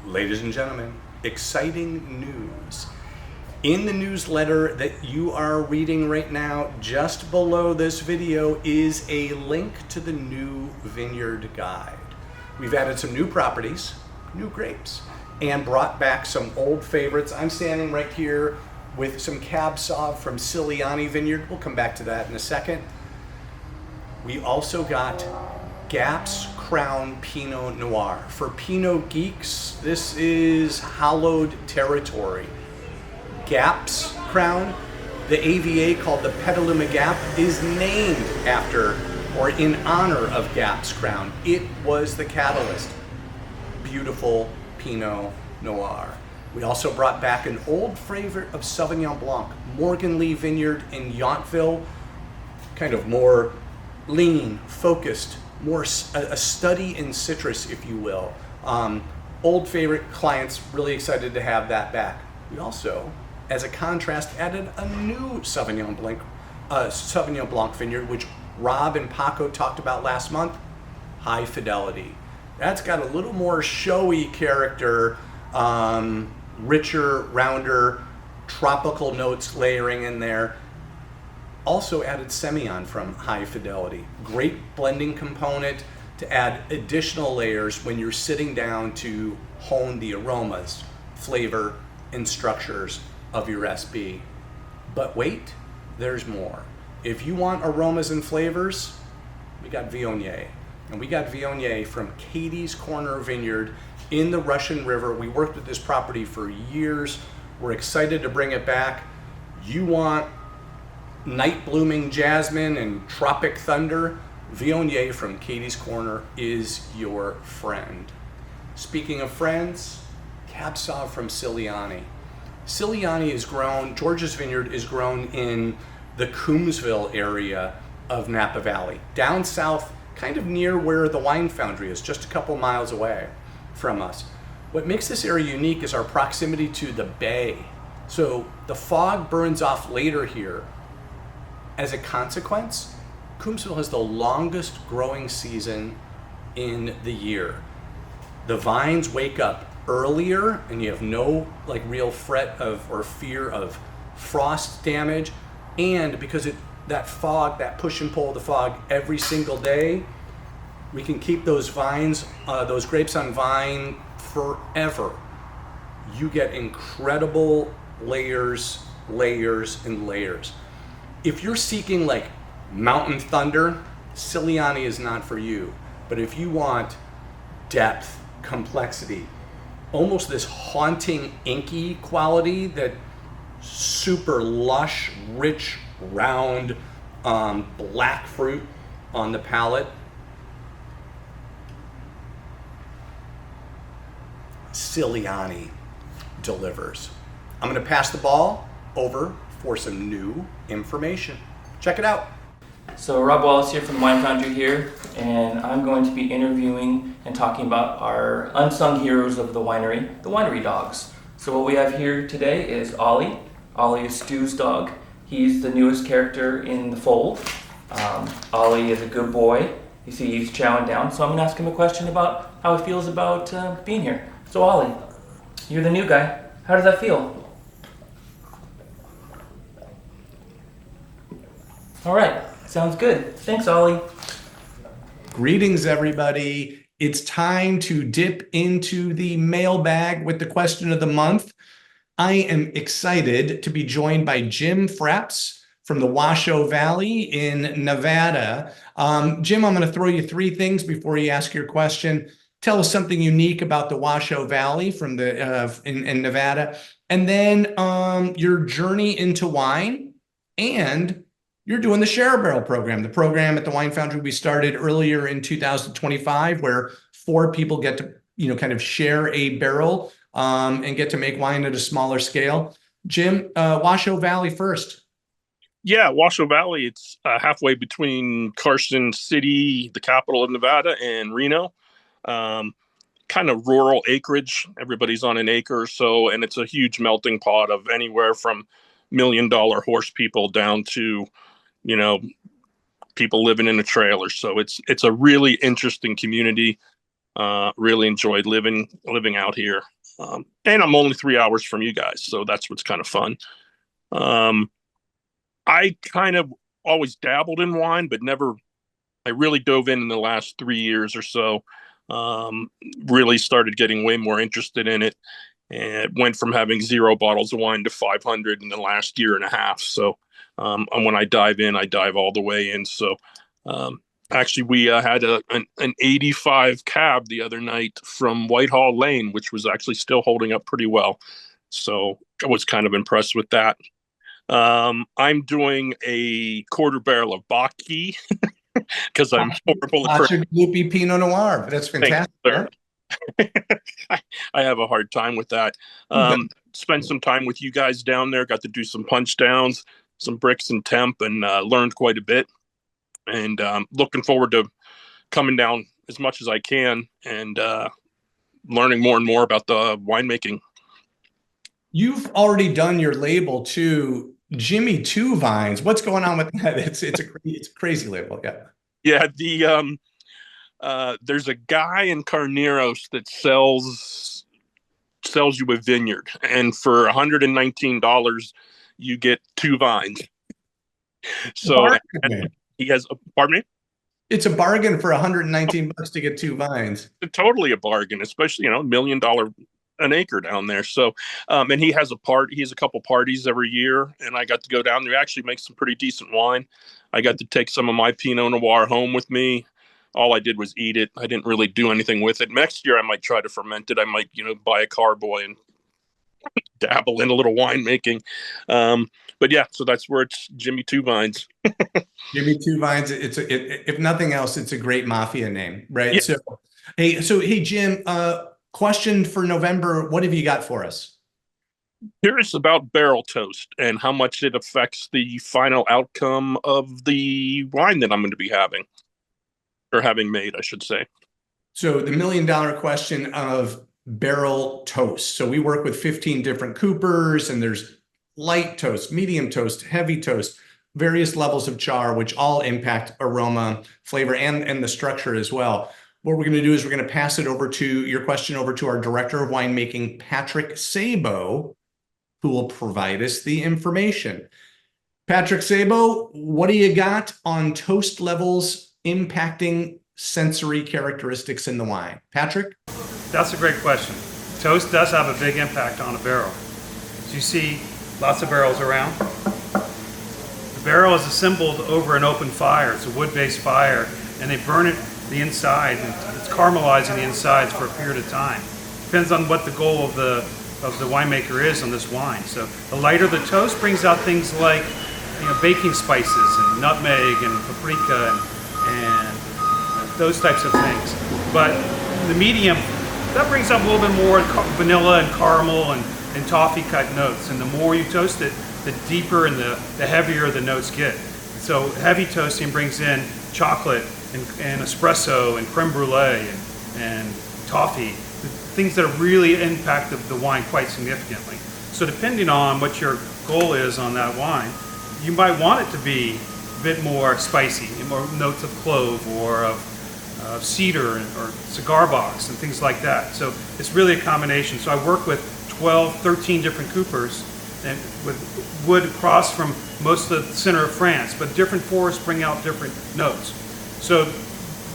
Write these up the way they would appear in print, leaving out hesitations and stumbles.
Ladies and gentlemen, exciting news. In the newsletter that you are reading right now, just below this video is a link to the new Vineyard guide. We've added some new properties, new grapes, and brought back some old favorites. I'm standing right here with some Cab Sauv from Tsiliani Vineyard. We'll come back to that in a second. We also got Gap's Crown Pinot Noir. For Pinot geeks, this is hallowed territory. Gap's Crown, the AVA called the Petaluma Gap, is named after or in honor of Gap's Crown. It was the catalyst. Beautiful Pinot Noir. We also brought back an old favorite of Sauvignon Blanc, Morgaen Vineyard in Yountville, kind of more lean, focused, more a study in citrus, if you will. Old favorite, clients really excited to have that back. We also, as a contrast, added a new Sauvignon Blanc vineyard, which Rob and Paco talked about last month, High Fidelity. That's got a little more showy character, richer, rounder, tropical notes layering in there. Also added Sémillon from High Fidelity. Great blending component to add additional layers when you're sitting down to hone the aromas, flavor, and structures of your SB. But wait, there's more. If you want aromas and flavors, we got Viognier. And we got Viognier from Catie's Corner Vineyard in the Russian River. We worked with this property for years. We're excited to bring it back. You want night blooming jasmine and tropic thunder? Viognier from Catie's Corner is your friend. Speaking of friends, Cab Sauv from Tsiliani. Tsiliani is grown, George's Vineyard is grown in the Coombsville area of Napa Valley, down south, kind of near where the wine Foundry is, just a couple miles away from us. What makes this area unique is our proximity to the bay. So the fog burns off later here. As a consequence, Coombsville has the longest growing season in the year. The vines wake up earlier and you have no real threat of or fear of frost damage. And because that fog, that push and pull of the fog every single day, we can keep those vines, those grapes on vine forever. You get incredible layers, and layers. If you're seeking mountain thunder, Tsiliani is not for you. But if you want depth, complexity, almost this haunting inky quality, that super lush, rich, round, black fruit on the palate, Tsiliani delivers. I'm going to pass the ball over for some new information. Check it out. So Rob Wallace here from the Wine Foundry here, and I'm going to be interviewing and talking about our unsung heroes of the winery dogs. So what we have here today is Ollie. Ollie is Stu's dog. He's the newest character in the fold. Ollie is a good boy. You see he's chowing down, so I'm going to ask him a question about how he feels about being here. So Ollie, you're the new guy. How does that feel? All right, sounds good. Thanks, Ollie. Greetings, everybody. It's time to dip into the mailbag with the question of the month. I am excited to be joined by Jim Frap from the Washoe Valley in Nevada. Jim, I'm going to throw you three things before you ask your question. Tell us something unique about the Washoe Valley from in Nevada, and then your journey into wine, and you're doing the Share a Barrel program, the program at the Wine Foundry we started earlier in 2025, where 4 people get to kind of share a barrel and get to make wine at a smaller scale. Jim, Washoe Valley first. Yeah, Washoe Valley. It's halfway between Carson City, the capital of Nevada, and Reno. Kind of rural acreage. Everybody's on an acre or so, and it's a huge melting pot of anywhere from $1 million horse people down to, people living in a trailer. So it's a really interesting community. Really enjoyed living out here. And I'm only 3 hours from you guys, so that's what's kind of fun. I kind of always dabbled in wine, but I really dove in the last 3 years or so. Really started getting way more interested in it, and it went from having 0 bottles of wine to 500 in the last year and a half. So, and when I dive in, I dive all the way in. So, actually, we had an 85 cab the other night from Whitehall Lane, which was actually still holding up pretty well. So I was kind of impressed with that. I'm doing a quarter barrel of Bacchi because I'm horrible at loopy Pinot Noir. That's fantastic. I have a hard time with that. Spent some time with you guys down there. Got to do some punch downs, some bricks and temp, and learned quite a bit. And looking forward to coming down as much as I can and learning more and more about the winemaking. You've already done your label too, Jimmy Two Vines. What's going on with that? It's a crazy label. Yeah. There's a guy in Carneros that sells you a vineyard, and for $119 you get 2 vines. So he has pardon me? It's a bargain for $119 to get 2 vines. It's totally a bargain, especially, $1 million an acre down there. So, and he has a couple parties every year, and I got to go down there. He actually makes some pretty decent wine. I got to take some of my Pinot Noir home with me. All I did was eat it. I didn't really do anything with it. Next year, I might try to ferment it. I might, buy a carboy and dabble in a little winemaking. But yeah, so that's where it's Jimmy Two Vines. Jimmy Two Vines. If nothing else, it's a great mafia name, right? Yeah. Hey, Jim. Question for November. What have you got for us? Curious about barrel toast and how much it affects the final outcome of the wine that I'm going to be having, or having made, I should say. So the $1 million question of barrel toast. So we work with 15 different coopers, and there's light toast, medium toast, heavy toast, various levels of char, which all impact aroma, flavor, and the structure as well. What we're going to do is we're going to pass your question over to our director of winemaking, Patrick Saboe, who will provide us the information. Patrick Saboe, what do you got on toast levels impacting sensory characteristics in the wine? Patrick? That's a great question. Toast does have a big impact on a barrel. As you see, lots of barrels around. The barrel is assembled over an open fire. It's a wood-based fire, and they burn it the inside, and it's caramelizing the insides for a period of time. Depends on what the goal of the winemaker is on this wine. So the lighter the toast brings out things like baking spices and nutmeg and paprika and those types of things. But the medium, that brings up a little bit more vanilla and caramel and toffee cut notes. And the more you toast it, the deeper and the heavier the notes get. So heavy toasting brings in chocolate and espresso and creme brulee and toffee, things that really impact the wine quite significantly. So depending on what your goal is on that wine, you might want it to be a bit more spicy, more notes of clove or of cedar or cigar box and things like that. So it's really a combination. So I work with 13 different coopers, and with wood across from most of the center of France, but different forests bring out different notes. So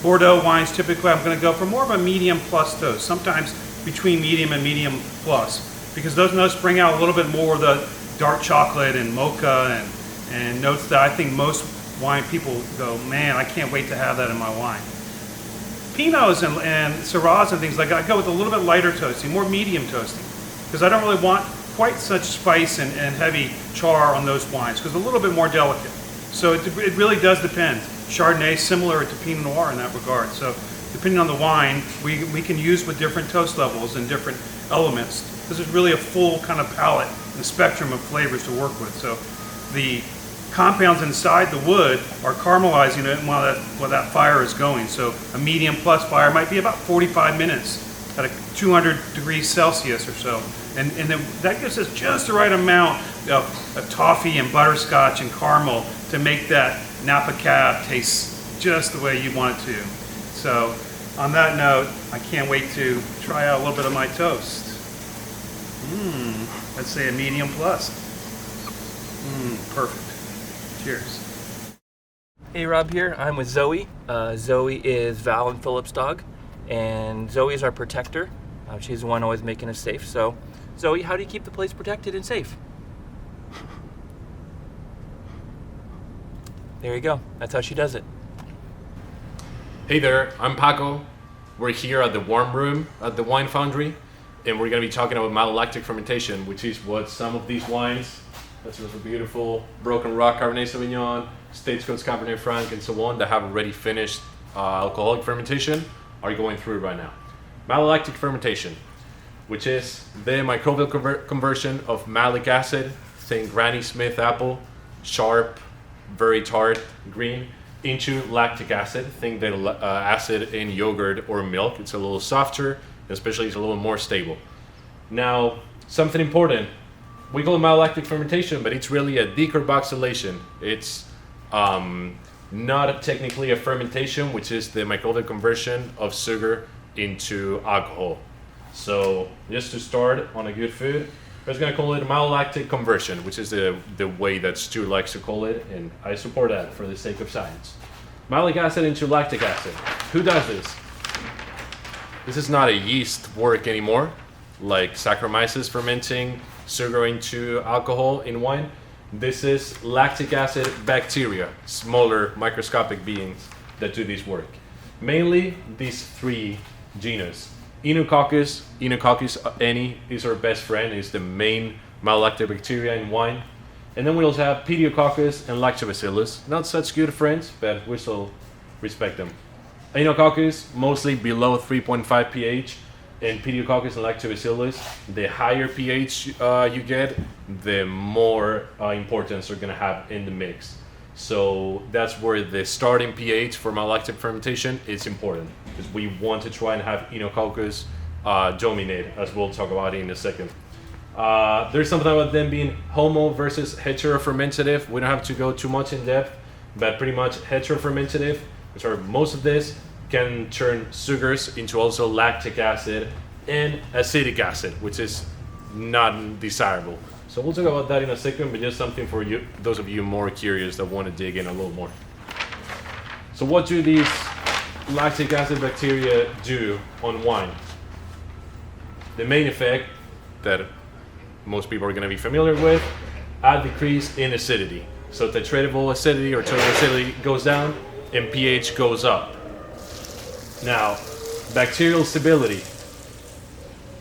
Bordeaux wines, typically I'm going to go for more of a medium plus toast, sometimes between medium and medium plus, because those notes bring out a little bit more of the dark chocolate and mocha and notes that I think most wine people go, man, I can't wait to have that in my wine. Pinots and Syrahs and things like that, I go with a little bit lighter toasting, more medium toasting, because I don't really want quite such spice and heavy char on those wines, because a little bit more delicate. So it really does depend. Chardonnay similar to Pinot Noir in that regard. So depending on the wine, we can use with different toast levels and different elements, because there's really a full kind of palette and spectrum of flavors to work with. So the compounds inside the wood are caramelizing it while that fire is going. So a medium plus fire might be about 45 minutes at 200 degrees Celsius or so. And then that gives us just the right amount of toffee and butterscotch and caramel to make that Napa Cab taste just the way you want it to. So on that note, I can't wait to try out a little bit of my toast. I'd say a medium plus. Perfect. Cheers. Hey, Rob here. I'm with Zoe. Zoe is Val and Philip's dog, and Zoe is our protector. She's the one always making us safe. So, Zoe, how do you keep the place protected and safe? There you go. That's how she does it. Hey there, I'm Paco. We're here at the warm room at the Wine Foundry, and we're going to be talking about malolactic fermentation, which is what some of these wines, that's a beautiful Broken Rock Cabernet Sauvignon, Stagecoach Cabernet Franc, and so on, that have already finished alcoholic fermentation, are going through right now. Malolactic fermentation, which is the microbial conversion of malic acid, think Granny Smith apple, sharp, very tart, green, into lactic acid. Think the acid in yogurt or milk. It's a little softer, especially it's a little more stable. Now, something important, we call it malolactic fermentation, but it's really a decarboxylation. It's not technically a fermentation, which is the microbial conversion of sugar into alcohol. So just to start on a good food, we're just gonna call it malolactic conversion, which is the way that Stu likes to call it, and I support that for the sake of science. Malic acid into lactic acid. Who does this? This is not a yeast work anymore, like Saccharomyces fermenting sugar into alcohol in wine. This is lactic acid bacteria, smaller microscopic beings that do this work. Mainly these three genus. Enococcus any is our best friend, is the main malolactic bacteria in wine. And then we also have Pediococcus and Lactobacillus, not such good friends, but we still respect them. Enococcus, mostly below 3.5 pH, and Pediococcus and Lactobacillus, the higher pH you get, the more importance they're gonna have in the mix. So that's where the starting pH for malolactic fermentation is important, because we want to try and have Enococcus dominate, as we'll talk about in a second. There's something about them being homo versus heterofermentative. We don't have to go too much in depth, but pretty much heterofermentative, which are most of this, can turn sugars into also lactic acid and acetic acid, which is not desirable. So we'll talk about that in a second, but just something for you, those of you more curious that want to dig in a little more. So what do these lactic acid bacteria do on wine? The main effect that most people are going to be familiar with, a decrease in acidity. So titratable acidity or total acidity goes down and pH goes up. Now, bacterial stability.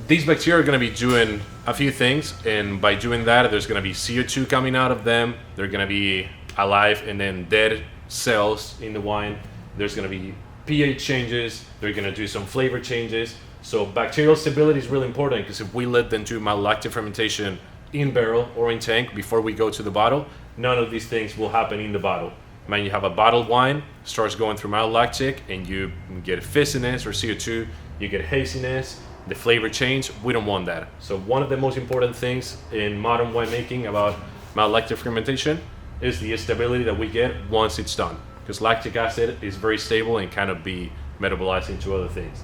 These bacteria are going to be doing a few things, and by doing that, there's going to be CO2 coming out of them. They're going to be alive and then dead cells in the wine. There's going to be pH changes. They're going to do some flavor changes. So bacterial stability is really important, because if we let them do malolactic fermentation in barrel or in tank before we go to the bottle, none of these things will happen in the bottle. Man, you have a bottled wine, starts going through malolactic, and you get fizziness or CO2, you get haziness, the flavor change. We don't want that. So one of the most important things in modern winemaking about malolactic fermentation is the stability that we get once it's done, because lactic acid is very stable and cannot be metabolized into other things.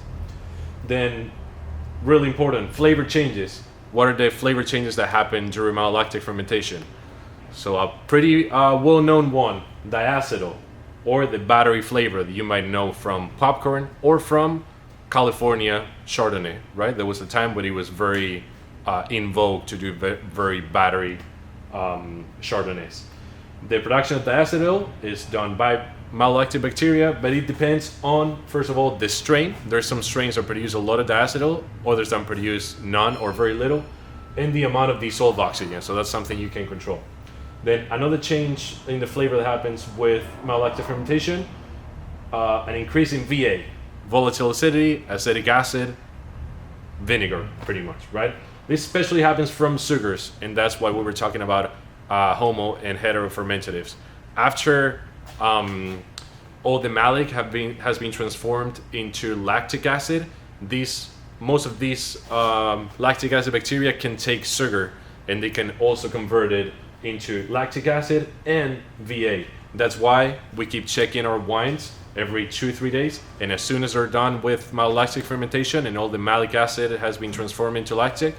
Then, really important, flavor changes. What are the flavor changes that happen during malolactic fermentation? So a pretty well-known one, diacetyl, or the battery flavor that you might know from popcorn or from California Chardonnay, right? There was a time when it was very in vogue to do very battery Chardonnays. The production of diacetyl is done by malolactic bacteria, but it depends on, first of all, the strain. There's some strains that produce a lot of diacetyl, others that produce none or very little, and the amount of dissolved oxygen. So that's something you can control. Then another change in the flavor that happens with malolactic fermentation, an increase in VA, volatile acidity, acetic acid, vinegar, pretty much, right? This especially happens from sugars, and that's why we were talking about homo and heterofermentatives. After all the malic has been transformed into lactic acid, most of these lactic acid bacteria can take sugar, and they can also convert it into lactic acid and VA. That's why we keep checking our wines every 2-3 days, and as soon as they're done with malolactic fermentation and all the malic acid has been transformed into lactic,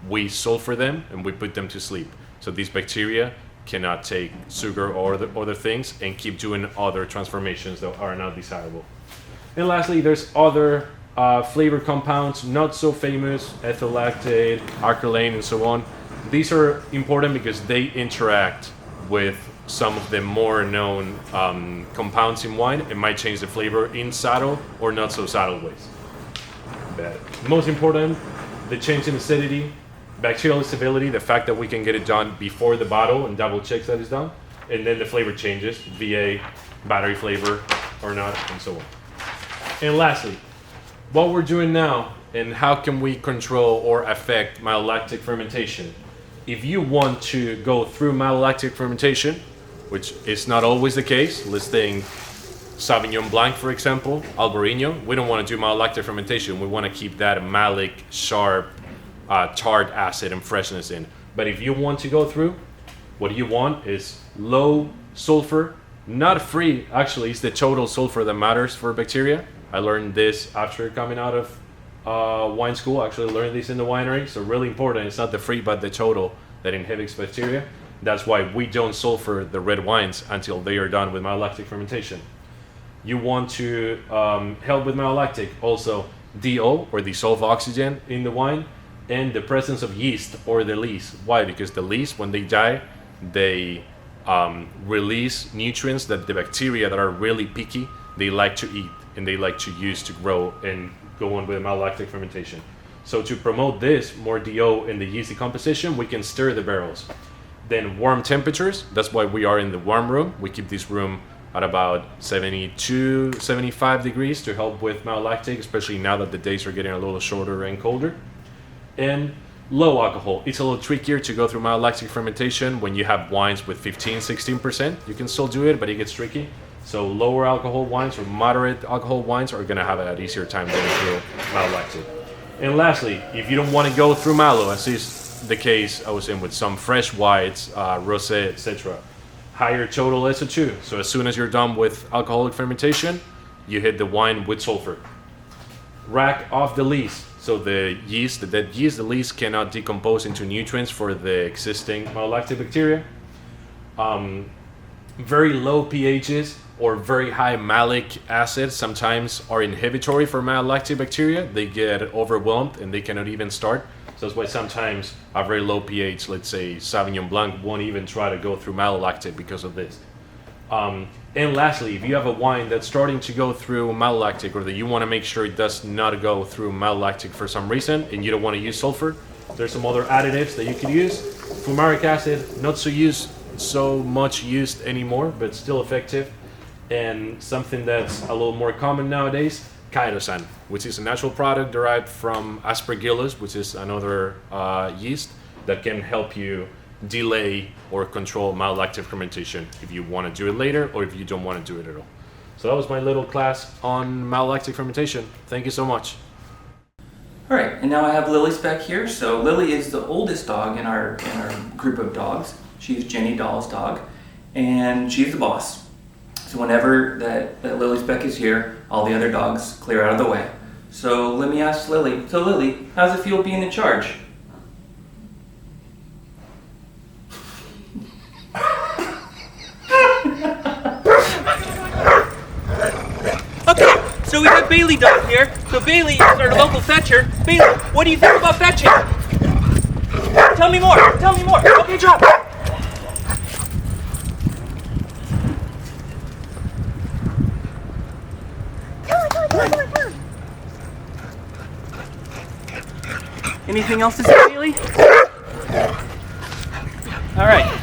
we sulfur them and we put them to sleep. So these bacteria cannot take sugar or other things and keep doing other transformations that are not desirable. And lastly, there's other flavor compounds, not so famous, ethyl lactate, acrylane, and so on. These are important because they interact with some of the more known compounds in wine and might change the flavor in subtle or not so subtle ways. But most important, the change in acidity, bacterial stability, the fact that we can get it done before the bottle and double checks that it's done, and then the flavor changes, VA, battery flavor or not, and so on. And lastly, what we're doing now and how can we control or affect malolactic fermentation. If you want to go through malolactic fermentation, which is not always the case, let's think Sauvignon Blanc, for example, Albarino, we don't want to do malolactic fermentation. We want to keep that malic, sharp, tart acid and freshness in. But if you want to go through, what you want is low sulfur, not free, actually, it's the total sulfur that matters for bacteria. I learned this after coming out of wine school. I actually learned this in the winery, so really important. It's not the free, but the total that inhibits bacteria. That's why we don't sulfur the red wines until they are done with malolactic fermentation. You want to help with malolactic, also DO, or dissolve oxygen in the wine, and the presence of yeast or the lees. Why? Because the lees, when they die, they release nutrients that the bacteria that are really picky, they like to eat and they like to use to grow and go on with malolactic fermentation. So to promote this, more DO in the yeast decomposition, we can stir the barrels. Then warm temperatures, that's why we are in the warm room. We keep this room at about 72, 75 degrees to help with malolactic, especially now that the days are getting a little shorter and colder. And low alcohol. It's a little trickier to go through malolactic fermentation when you have wines with 15, 16%. You can still do it, but it gets tricky. So lower alcohol wines or moderate alcohol wines are gonna have an easier time going through malolactic. And lastly, if you don't want to go through malo, as is the case I was in with some fresh whites, rosé, etc., higher total SO2. So as soon as you're done with alcoholic fermentation, you hit the wine with sulfur. Rack off the lees. So the yeast, the dead yeast, the lees cannot decompose into nutrients for the existing malolactic bacteria. Very low pHs or very high malic acids sometimes are inhibitory for malolactic bacteria. They get overwhelmed and they cannot even start. So that's why sometimes a very low pH, let's say Sauvignon Blanc, won't even try to go through malolactic because of this. And lastly, if you have a wine that's starting to go through malolactic, or that you want to make sure it does not go through malolactic for some reason and you don't want to use sulfur, there's some other additives that you can use. Fumaric acid, not so much used anymore, but still effective. And something that's a little more common nowadays, chitosan, which is a natural product derived from Aspergillus, which is another yeast that can help you delay or control malolactic fermentation if you want to do it later or if you don't want to do it at all. So that was my little class on malolactic fermentation. Thank you so much. All right, and now I have Lily Spec here. So Lily is the oldest dog in our group of dogs. She's Jenny Dahl's dog, and she's the boss. So whenever that Lily Spec is here, all the other dogs clear out of the way. So let me ask Lily. So Lily, how's it feel being in charge? Okay, so we have Bailey dog here. So Bailey is our local fetcher. Bailey, what do you think about fetching? Tell me more. Okay, drop. Anything else to say, Bailey? All right.